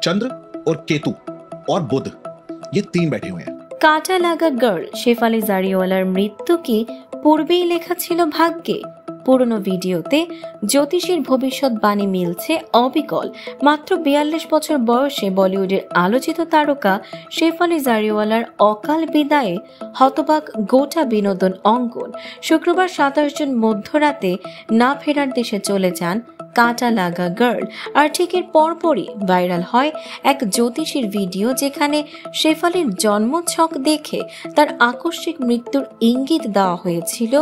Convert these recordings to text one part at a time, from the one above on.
चंद्र और केतु और बुध, ये 3 बैठे हुए हैं। কাঁটা লাগা গার্ল শেফালি জারিওয়ালার মৃত্যু কি পূর্বেই লেখা ছিল ভাগ্যে? পুরনো ভিডিওতে জ্যোতিষীর ভবিষ্যৎবাণী মিলছে অবিকল। মাত্র 42 বছর বয়সে বলিউডের আলোচিত তারকা শেফালি জারিওয়ালার অকাল বিদায়ে হতবাক গোটা বিনোদন অঙ্গন। শুক্রবার 27 জুন মধ্যরাতে না ফেরার দেশে চলে যান কাঁটা লাগা গার্ল। আর ঠিক এর পরপরই ভাইরাল হয় এক জ্যোতিষীর ভিডিও, যেখানে শেফালির জন্মছক দেখে তার আকস্মিক মৃত্যুর ইঙ্গিত দেওয়া হয়েছিল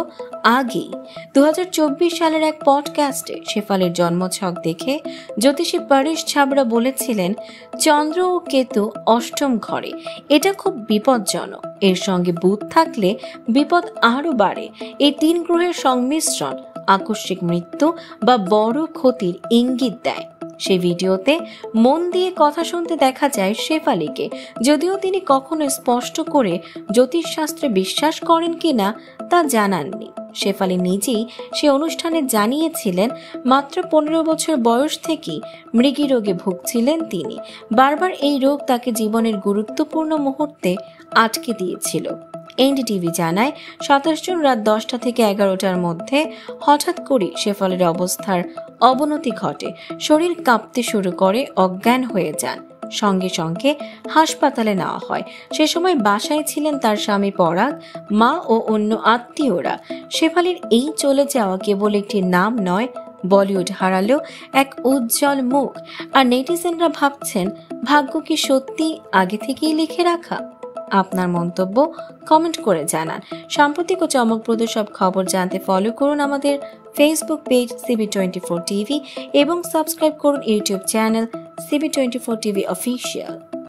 আগেই। 2024 সালের এক পডকাস্টে শেফালির জন্মছক দেখে জ্যোতিষী পরেশ ছাবড়া বলেছিলেন, চন্দ্র ও কেতু অষ্টম ঘরে, এটা খুব বিপজ্জনক। এর সঙ্গে বুধ থাকলে বিপদ আরো বাড়ে। এই 3 গ্রহের সংমিশ্রণ আকস্মিক মৃত্যু বা বড় ক্ষতির ইঙ্গিত দেয়। সেই ভিডিওতে মন দিয়ে কথা শুনতে দেখা যায় শেফালিকে, যদিও তিনি কখনো স্পষ্ট করে জ্যোতিষশাস্ত্রে বিশ্বাস করেন কিনা তা জানাননি। শেফালি নিজেই সে অনুষ্ঠানে জানিয়েছিলেন, মাত্র 15 বছর বয়স থেকেই মৃগী রোগে ভুগছিলেন তিনি। বারবার এই রোগ তাকে জীবনের গুরুত্বপূর্ণ মুহূর্তে আটকে দিয়েছিল। এনডিটিভি জানায়, 27 জুন রাত 10টা থেকে 11টার মধ্যে হঠাৎ করে শেফালির অবস্থার অবনতি ঘটে। শরীর কাঁপতে শুরু করে, অজ্ঞান হয়ে যান। সঙ্গে সঙ্গে হাসপাতালে নেওয়া হয়। সে সময় বাসায় ছিলেন তার স্বামী পরাগ, মা ও অন্য আত্মীয়রা। শেফালির এই চলে যাওয়া কেবল একটি নাম নয়, বলিউড হারালো এক উজ্জ্বল মুখ। আর নেটিজেনরা ভাবছেন, ভাগ্য কি সত্যি আগে থেকেই লিখে রাখা? আপনার মন্তব্য কমেন্ট করে জানান। সাম্প্রতিক ও চমকপ্রদ সব খবর জানতে ফলো করুন আমাদের ফেসবুক পেজ CB24 TV এবং সাবস্ক্রাইব করুন YouTube channel CB24 TV official.